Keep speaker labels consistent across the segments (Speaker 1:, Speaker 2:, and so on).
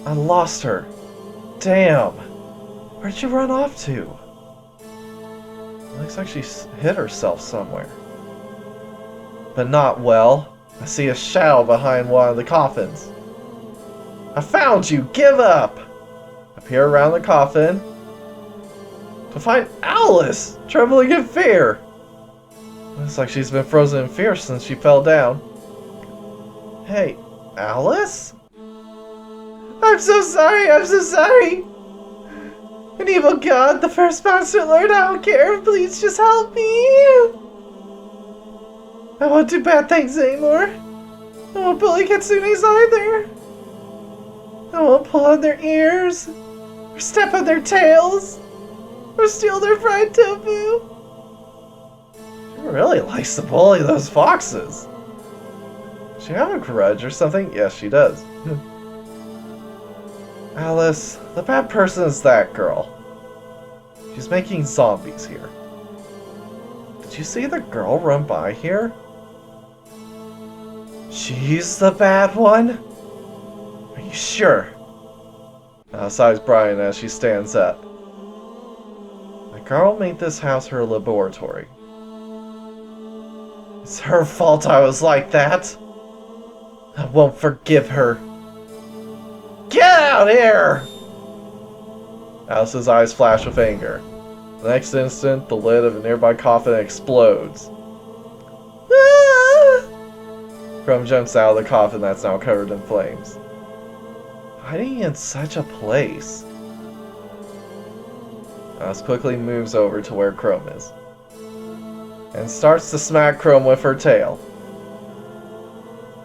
Speaker 1: I lost her. Damn. Where'd you run off to? Looks like she hit herself somewhere. But not well. I see a shadow behind one of the coffins. I found you! Give up! I peer around the coffin to find Alice, trembling in fear. Looks like she's been frozen in fear since she fell down. Hey, Alice? I'm so sorry, I'm so sorry! An evil god, the first monster lord, I don't care, please just help me! I won't do bad things anymore. I won't bully kitsunes either. I won't pull on their ears, or step on their tails, or steal their fried tofu. She really likes to bully those foxes. Does she have a grudge or something? Yes, she does. Alice, the bad person is that girl. She's making zombies here. Did you see the girl run by here? She's the bad one? Are you sure? Sighs Brian as she stands up. The girl made this house her laboratory. It's her fault I was like that. I won't forgive her. Get out here! Alice's eyes flash with anger. The next instant, the lid of a nearby coffin explodes. Ah! Chrome jumps out of the coffin that's now covered in flames. Hiding in such a place. Alice quickly moves over to where Chrome is and starts to smack Chrome with her tail.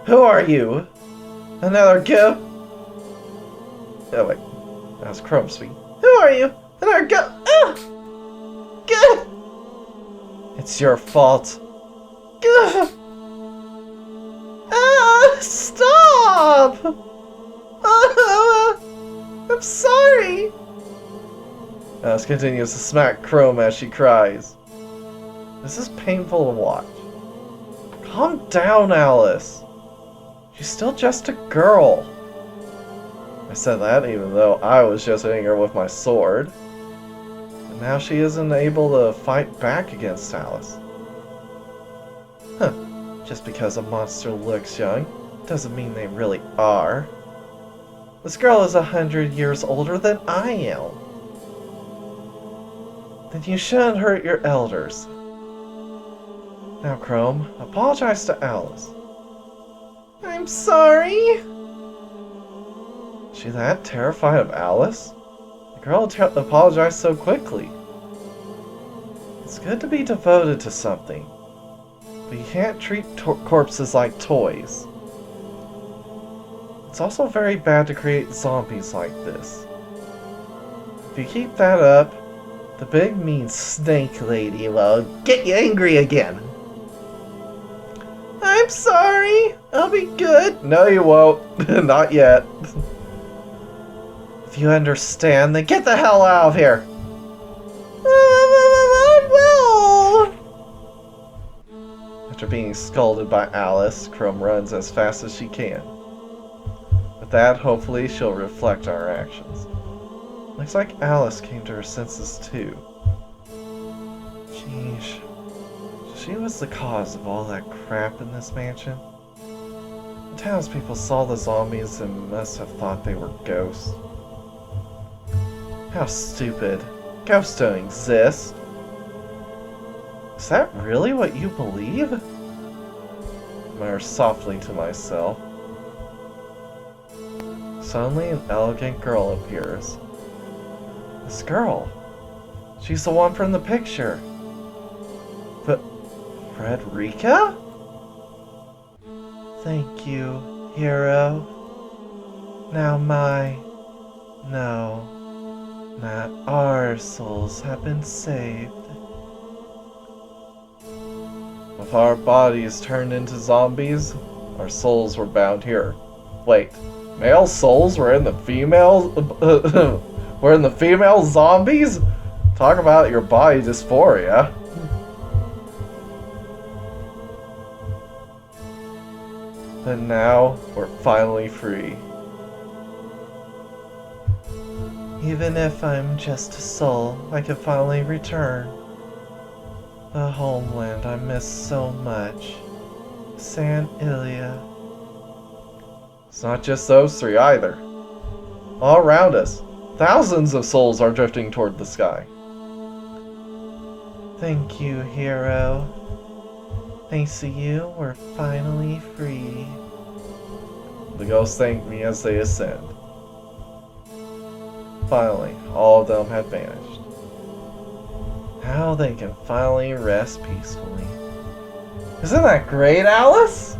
Speaker 1: Who are you? Another ghost? Oh wait, that's Chrome speaking. Who are you? Another ghost? It's your fault. Stop! I'm sorry. Alice continues to smack Chrome as she cries. This is painful to watch. Calm down, Alice. She's still just a girl. I said that even though I was just hitting her with my sword. And now she isn't able to fight back against Alice. Huh. Just because a monster looks young doesn't mean they really are. This girl is 100 years older than I am. Then you shouldn't hurt your elders. Now, Chrome, apologize to Alice. I'm sorry. Is she that terrified of Alice? The girl apologized so quickly. It's good to be devoted to something, but you can't treat corpses like toys. It's also very bad to create zombies like this. If you keep that up, the big mean snake lady will get you angry again. I'm sorry. I'll be good. No, you won't. Not yet. If you understand, then get the hell out of here. I will. After being scolded by Alice, Chrome runs as fast as she can. With that, hopefully, she'll reflect on her actions. Looks like Alice came to her senses too. Sheesh. She was the cause of all that crap in this mansion. The townspeople saw the zombies and must have thought they were ghosts. How stupid. Ghosts don't exist. Is that really what you believe? I murmur softly to myself. Suddenly an elegant girl appears. This girl. She's the one from the picture. But Frederica? Thank you, hero. Now not our souls have been saved. With our bodies turned into zombies, our souls were bound here. Wait, male souls were in the female were in the female zombies? Talk about your body dysphoria. But now we're finally free. Even if I'm just a soul, I can finally return. The homeland I miss so much. San Ilias. It's not just those three either. All around us, thousands of souls are drifting toward the sky. Thank you, hero. Thanks to you, we're finally free. The ghosts thank me as they ascend. Finally, all of them had vanished. Now they can finally rest peacefully. Isn't that great, Alice?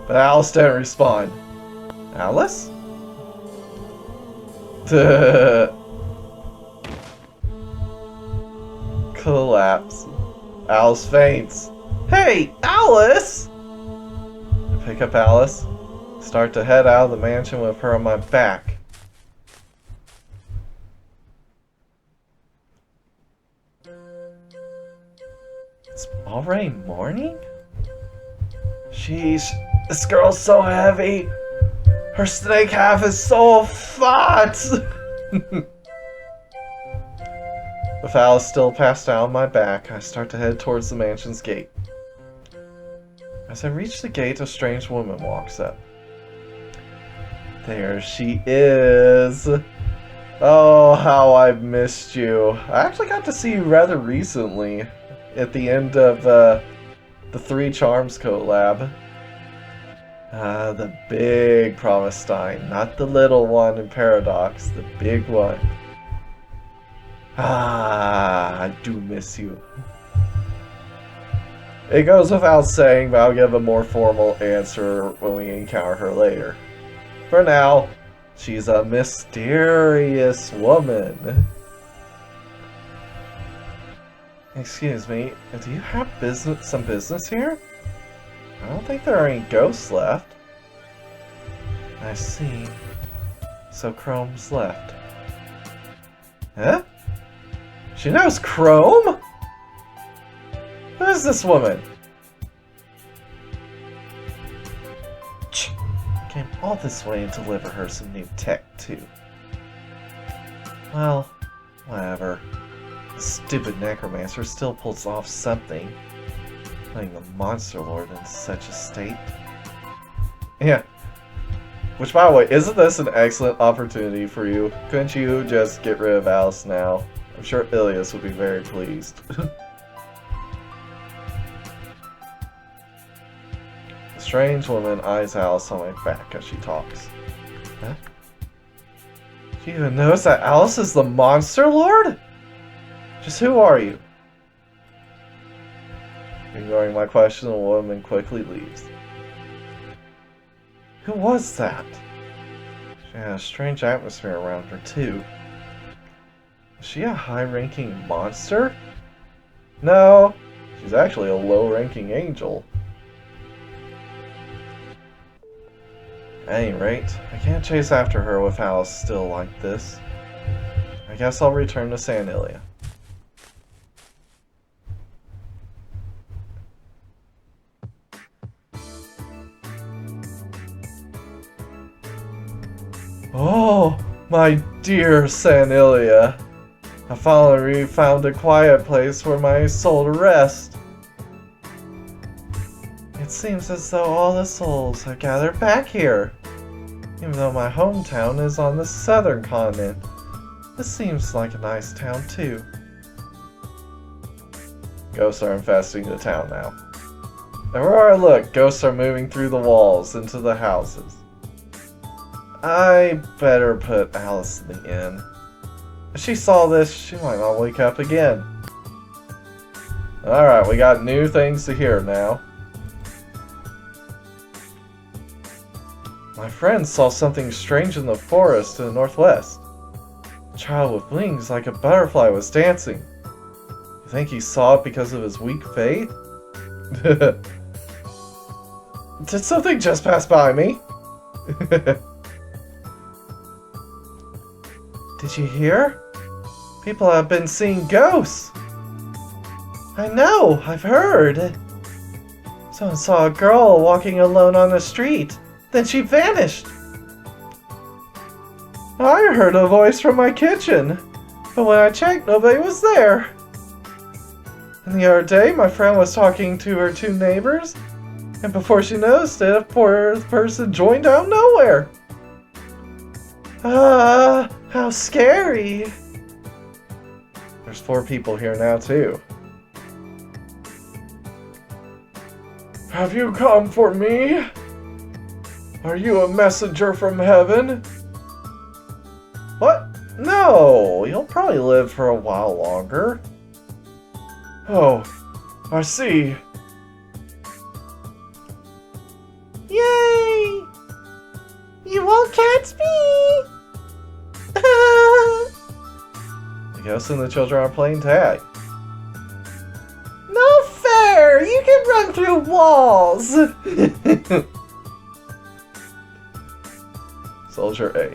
Speaker 1: But Alice didn't respond. Alice? Collapse. Alice faints. Hey, Alice! I pick up Alice, start to head out of the mansion with her on my back. It's already morning? Sheesh, this girl's so heavy. Her snake half is so fat. With Alice still passed out on my back, I start to head towards the mansion's gate. As I reach the gate, a strange woman walks up. There she is. Oh, how I've missed you. I actually got to see you rather recently at the end of the Three Charms collab. The big Promise Stein, not the little one in Paradox, the big one. I do miss you. It goes without saying, but I'll give a more formal answer when we encounter her later. For now, she's a mysterious woman. Excuse me, do you have some business here? I don't think there are any ghosts left. I see. So Chrome's left. Huh? She knows Chrome? Who is this woman? Came all this way to deliver her some new tech, too. Well, whatever. The stupid necromancer still pulls off something. Putting the monster lord in such a state. Yeah. Which, by the way, isn't this an excellent opportunity for you? Couldn't you just get rid of Alice now? I'm sure Ilias would be very pleased. The strange woman eyes Alice on my back as she talks. Huh? Do you even notice that Alice is the monster lord? Just who are you? Ignoring my question, the woman quickly leaves. Who was that? She had a strange atmosphere around her, too. Is she a high-ranking monster? No, she's actually a low-ranking angel. At any rate, I can't chase after her with Alice still like this. I guess I'll return to San Ilias. Oh, my dear San Ilias. I finally found a quiet place for my soul to rest. It seems as though all the souls have gathered back here. Even though my hometown is on the southern continent, this seems like a nice town too. Ghosts are infesting the town now. Everywhere I look, ghosts are moving through the walls into the houses. I better put Alice in the inn. If she saw this, she might not wake up again. Alright, we got new things to hear now. My friend saw something strange in the forest to the northwest. A child with wings like a butterfly was dancing. You think he saw it because of his weak faith? Did something just pass by me? Did you hear? People have been seeing ghosts. I know, I've heard. Someone saw a girl walking alone on the street. Then she vanished. I heard a voice from my kitchen, but when I checked, nobody was there. And the other day, my friend was talking to her two neighbors, and before she noticed it, a fourth person joined out of nowhere. How scary. There's 4 people here now, too. Have you come for me? Are you a messenger from heaven? What? No, you'll probably live for a while longer. Oh, I see. Yay! You won't catch me! The ghosts and the children are playing tag. No fair! You can run through walls! Soldier A.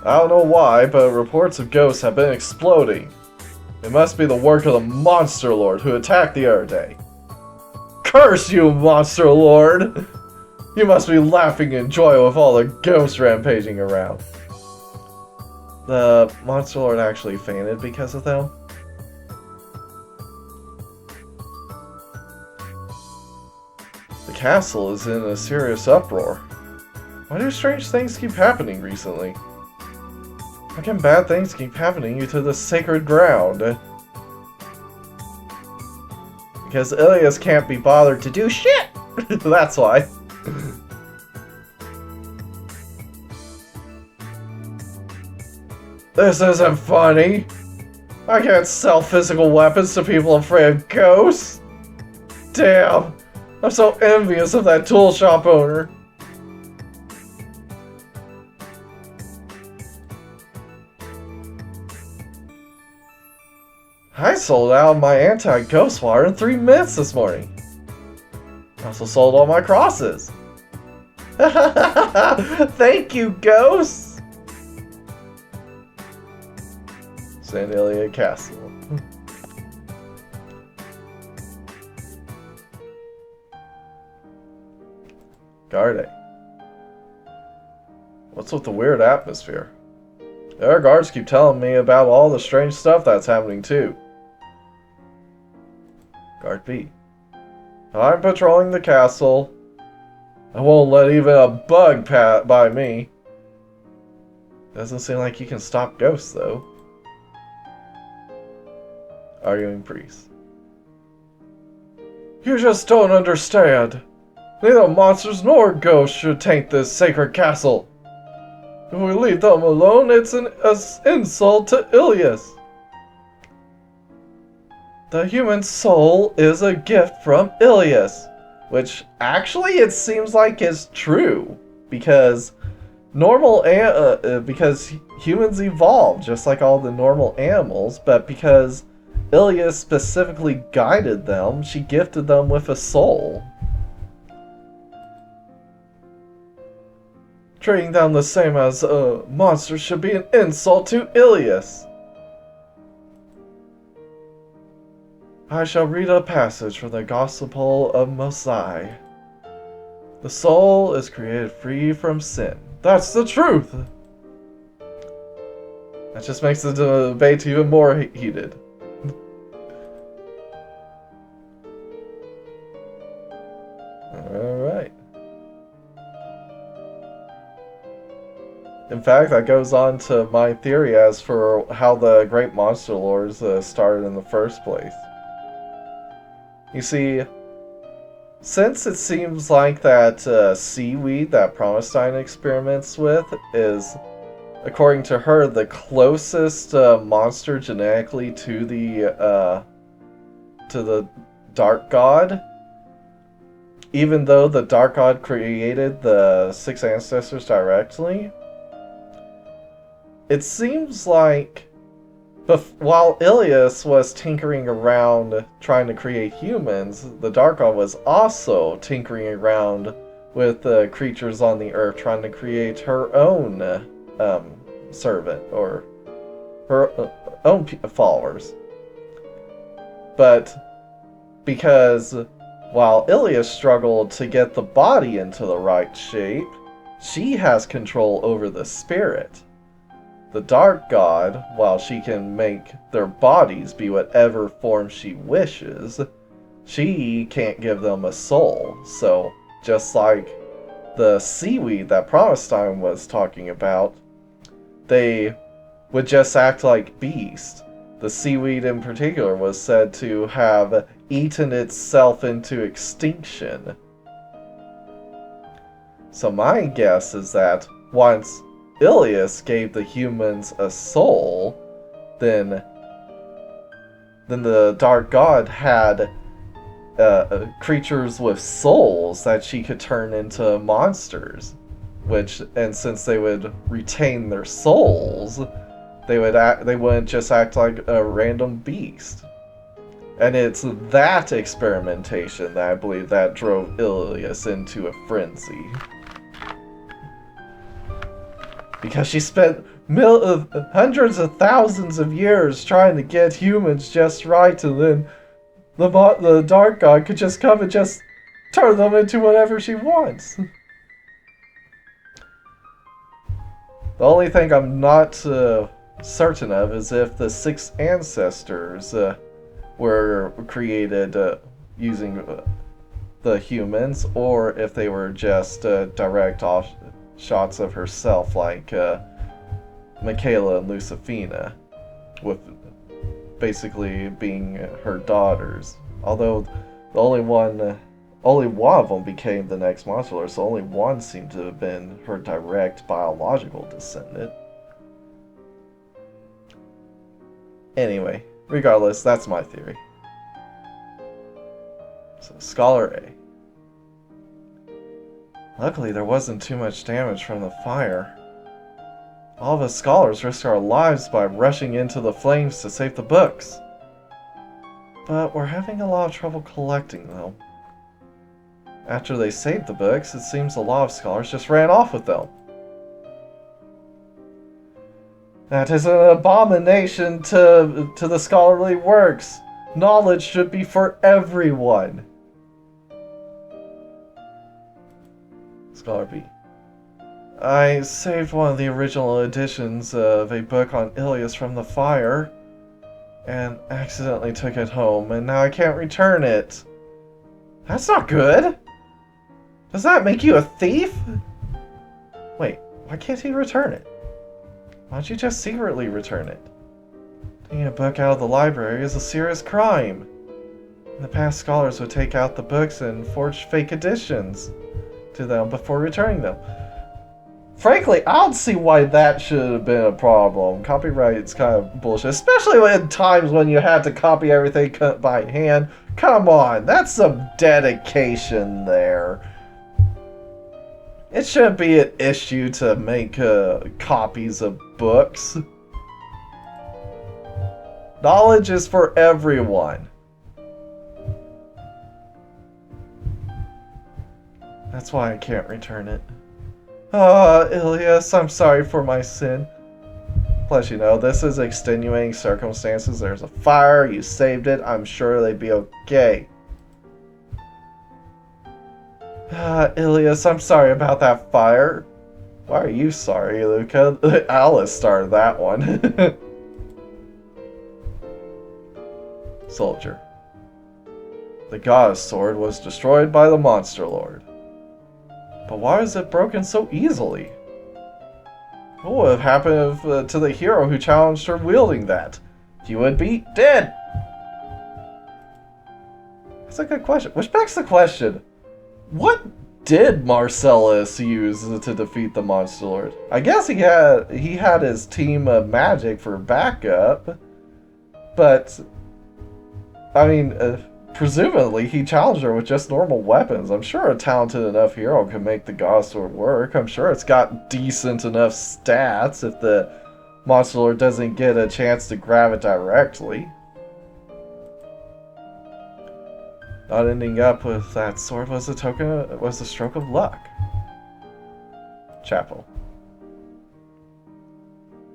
Speaker 1: I don't know why, but reports of ghosts have been exploding. It must be the work of the Monster Lord who attacked the other day. Curse you, Monster Lord! You must be laughing in joy with all the ghosts rampaging around. The Monster Lord actually fainted because of them. The castle is in a serious uproar. Why do strange things keep happening recently? How can bad things keep happening to the sacred ground? Because Ilias can't be bothered to do shit! That's why. This isn't funny. I can't sell physical weapons to people afraid of ghosts. Damn. I'm so envious of that tool shop owner. I sold out my anti-ghost water in 3 minutes this morning. I also sold all my crosses. Thank you, ghosts! St. Ilias Castle. Guard. What's with the weird atmosphere? Our guards keep telling me about all the strange stuff that's happening too. Guard B. I'm patrolling the castle. I won't let even a bug pass by me. Doesn't seem like you can stop ghosts though. Arguing priest. You just don't understand. Neither monsters nor ghosts should taint this sacred castle. If we leave them alone, it's an insult to Ilias. The human soul is a gift from Ilias, which actually it seems like is true because because humans evolved just like all the normal animals, but because Ilias specifically guided them, she gifted them with a soul. Treating them the same as a monster should be an insult to Ilias. I shall read a passage from the Gospel of Mosai. The soul is created free from sin. That's the truth! That just makes the debate even more heated. Alright. In fact, that goes on to my theory as for how the Great Monster Lords started in the first place. You see, since it seems like that seaweed that Promenstein experiments with is, according to her, the closest monster genetically to the Dark God, even though the Dark God created the 6 ancestors directly, it seems like while Ilias was tinkering around trying to create humans, the Dark God was also tinkering around with creatures on the earth trying to create her own servant or her own followers. But because while Ilias struggled to get the body into the right shape, she has control over the spirit. The Dark God, while she can make their bodies be whatever form she wishes, she can't give them a soul. So, just like the seaweed that Promestine was talking about, they would just act like beasts. The seaweed in particular was said to have eaten itself into extinction. So my guess is that once Ilias gave the humans a soul, then the Dark God had creatures with souls that she could turn into monsters. And since they would retain their souls, they wouldn't just act like a random beast. And it's that experimentation that I believe that drove Ilias into a frenzy. Because she spent hundreds of thousands of years trying to get humans just right, and then the Dark God could just come and just turn them into whatever she wants. The only thing I'm not certain of is if the 6 ancestors were created using the humans, or if they were just direct shots of herself, like Michaela and Lucifina, with basically being her daughters. Although only one of them became the next monster lord, so only one seemed to have been her direct biological descendant. Anyway, regardless, that's my theory. So, Scholar A. Luckily, there wasn't too much damage from the fire. All of us scholars risked our lives by rushing into the flames to save the books. But we're having a lot of trouble collecting them. After they saved the books, it seems a lot of scholars just ran off with them. That is an abomination to the scholarly works. Knowledge should be for everyone. Scholar B. I saved one of the original editions of a book on Ilias from the fire, and accidentally took it home, and now I can't return it. That's not good! Does that make you a thief? Wait, why can't he return it? Why don't you just secretly return it? Taking a book out of the library is a serious crime. In the past, scholars would take out the books and forge fake editions to them before returning them. Frankly, I don't see why that should have been a problem. Copyright's kind of bullshit, especially in times when you had to copy everything by hand. Come on, that's some dedication there. It shouldn't be an issue to make copies of books. Knowledge is for everyone. That's why I can't return it. Ilias, I'm sorry for my sin. Plus, you know, this is extenuating circumstances. There's a fire, you saved it, I'm sure they'd be okay. Ilias, I'm sorry about that fire. Why are you sorry, Luca? Alice started that one. Soldier. The goddess sword was destroyed by the monster lord. But why is it broken so easily? What would have happened to the hero who challenged her wielding that? He would be dead! That's a good question. Which begs the question, what did Marcellus use to defeat the monster lord? I guess he had his team of magic for backup, but I mean, presumably he challenged her with just normal weapons. I'm sure a talented enough hero can make the god sword work. I'm sure it's got decent enough stats if the monster lord doesn't get a chance to grab it directly. Not ending up with that sword was a stroke of luck. Chapel.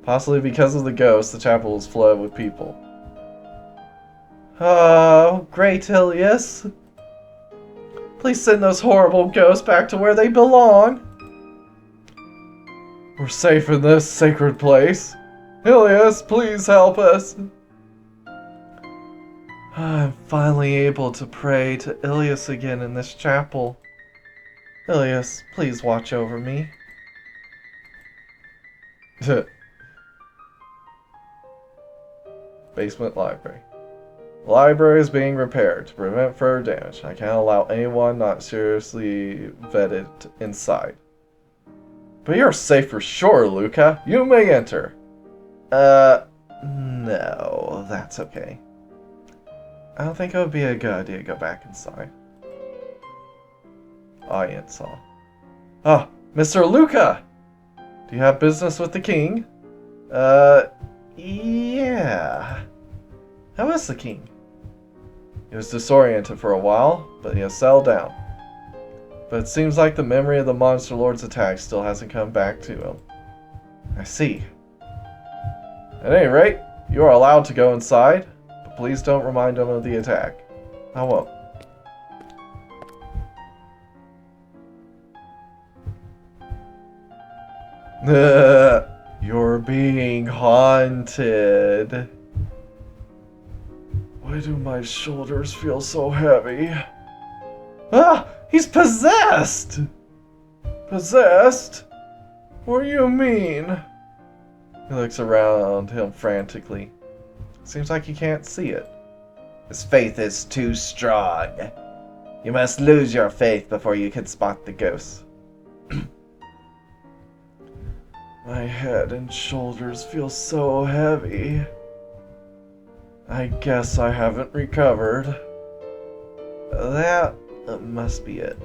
Speaker 1: Possibly because of the ghost, the chapel was flooded with people. Oh, great Ilias. Please send those horrible ghosts back to where they belong. We're safe in this sacred place. Ilias, please help us. I'm finally able to pray to Ilias again in this chapel. Ilias, please watch over me. Basement library. The library is being repaired to prevent further damage. I can't allow anyone not seriously vetted inside. But you're safe for sure, Luca. You may enter. No, that's okay. I don't think it would be a good idea to go back inside. Audience hall. Ah, Mr. Luca! Do you have business with the king? Yeah. How is the king? He was disoriented for a while, but he has settled down. But it seems like the memory of the Monster Lord's attack still hasn't come back to him. I see. At any rate, you are allowed to go inside, but please don't remind him of the attack. I won't. You're being haunted. Why do my shoulders feel so heavy? Ah! He's possessed! Possessed? What do you mean? He looks around him frantically. Seems like he can't see it. His faith is too strong. You must lose your faith before you can spot the ghosts. My head and shoulders feel so heavy. I guess I haven't recovered. That must be it.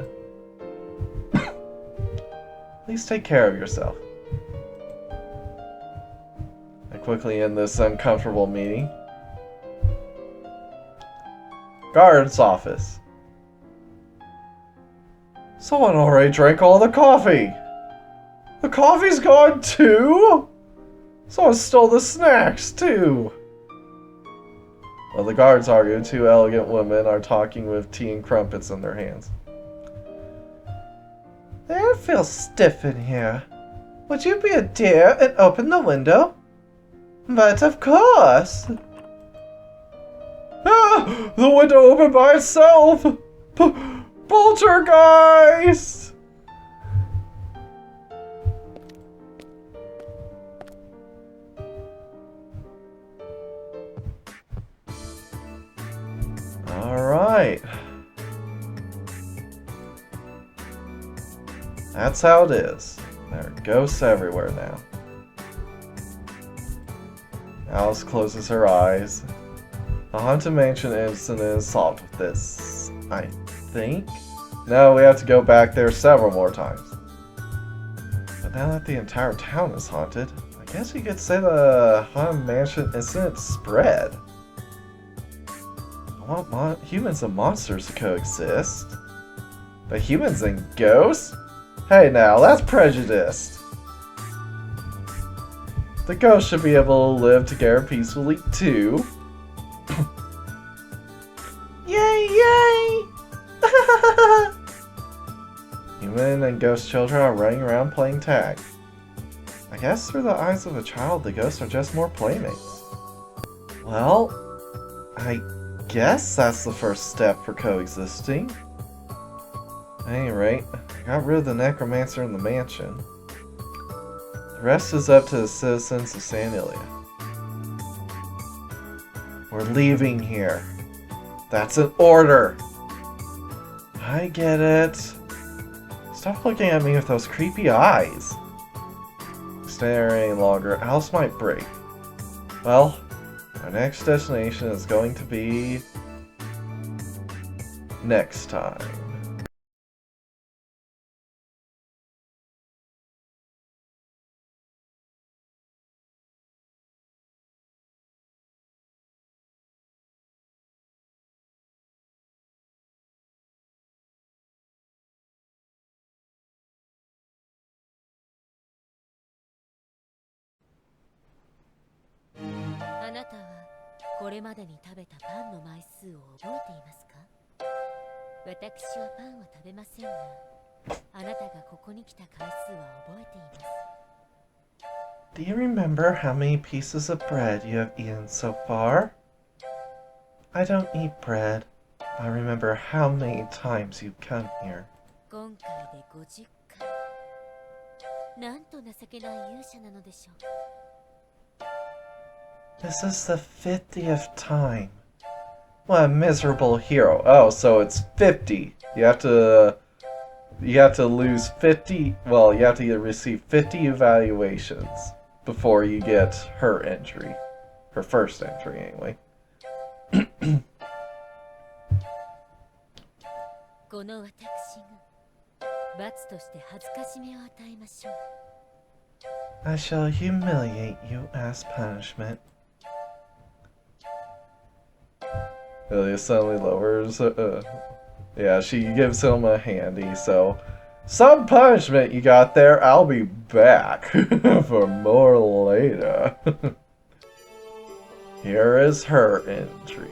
Speaker 1: Please take care of yourself. I quickly end this uncomfortable meeting. Guard's office. Someone already drank all the coffee. The coffee's gone too? Someone stole the snacks too. While the guards argue, two elegant women are talking with tea and crumpets in their hands. It feels stiff in here. Would you be a dear and open the window? But of course. Ah! The window opened by itself! Poltergeist! Alright. That's how it is. There are ghosts everywhere now. Alice closes her eyes. The Haunted Mansion incident is solved with this, I think? No, we have to go back there several more times. But now that the entire town is haunted, I guess you could say the Haunted Mansion incident spread. I want humans and monsters to coexist. But humans and ghosts? Hey now, that's prejudiced. The ghosts should be able to live together peacefully too. Yay, yay! Human and ghost children are running around playing tag. I guess through the eyes of a child, the ghosts are just more playmates. Well, I guess that's the first step for coexisting. At any rate, I got rid of the necromancer in the mansion. The rest is up to the citizens of San Ilias. We're leaving here. That's an order. I get it. Stop looking at me with those creepy eyes. Stay there any longer, Alice might break. Well, our next destination is going to be next time.
Speaker 2: あなたはこれまでに食べたパンの枚数を覚えていますか？私はパンを食べませんが、あなたがここに来た回数は覚えています。
Speaker 1: Do you remember how many pieces of bread you have eaten so far? I don't eat bread. I remember how many times you've come here.
Speaker 2: 今回で50回。なんと情けない勇者なのでしょう。
Speaker 1: This is the 50th time. What a miserable hero. Oh, so it's 50. You have to lose 50, well, you have to receive 50 evaluations before you get her entry. Her first entry, anyway.
Speaker 2: この私が罰として恥ずかしめを与えましょう。
Speaker 1: I shall humiliate you as punishment. Ilias suddenly lowers. Yeah, she gives him a handy, so. Some punishment you got there. I'll be back for more later. Here is her entry.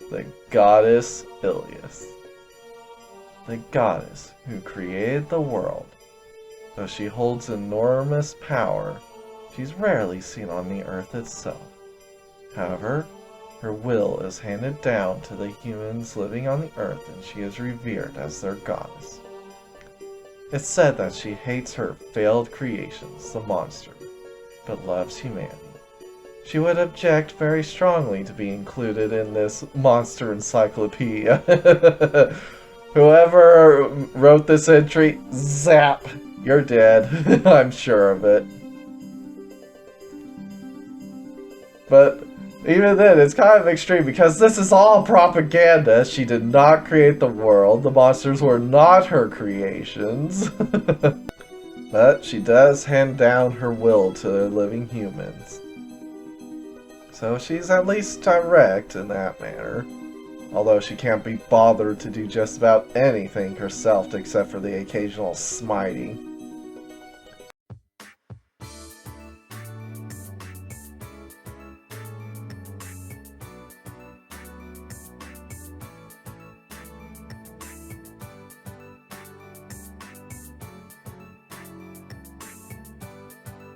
Speaker 1: The goddess Ilias. The goddess who created the world. Though she holds enormous power, she's rarely seen on the earth itself. However, her will is handed down to the humans living on the earth, and she is revered as their goddess. It's said that she hates her failed creations, the monster, but loves humanity. She would object very strongly to be included in this monster encyclopedia. Whoever wrote this entry, zap! You're dead. I'm sure of it. But even then, it's kind of extreme because this is all propaganda. She did not create the world. The monsters were not her creations. But she does hand down her will to the living humans. So she's at least direct in that manner. Although she can't be bothered to do just about anything herself except for the occasional smiting.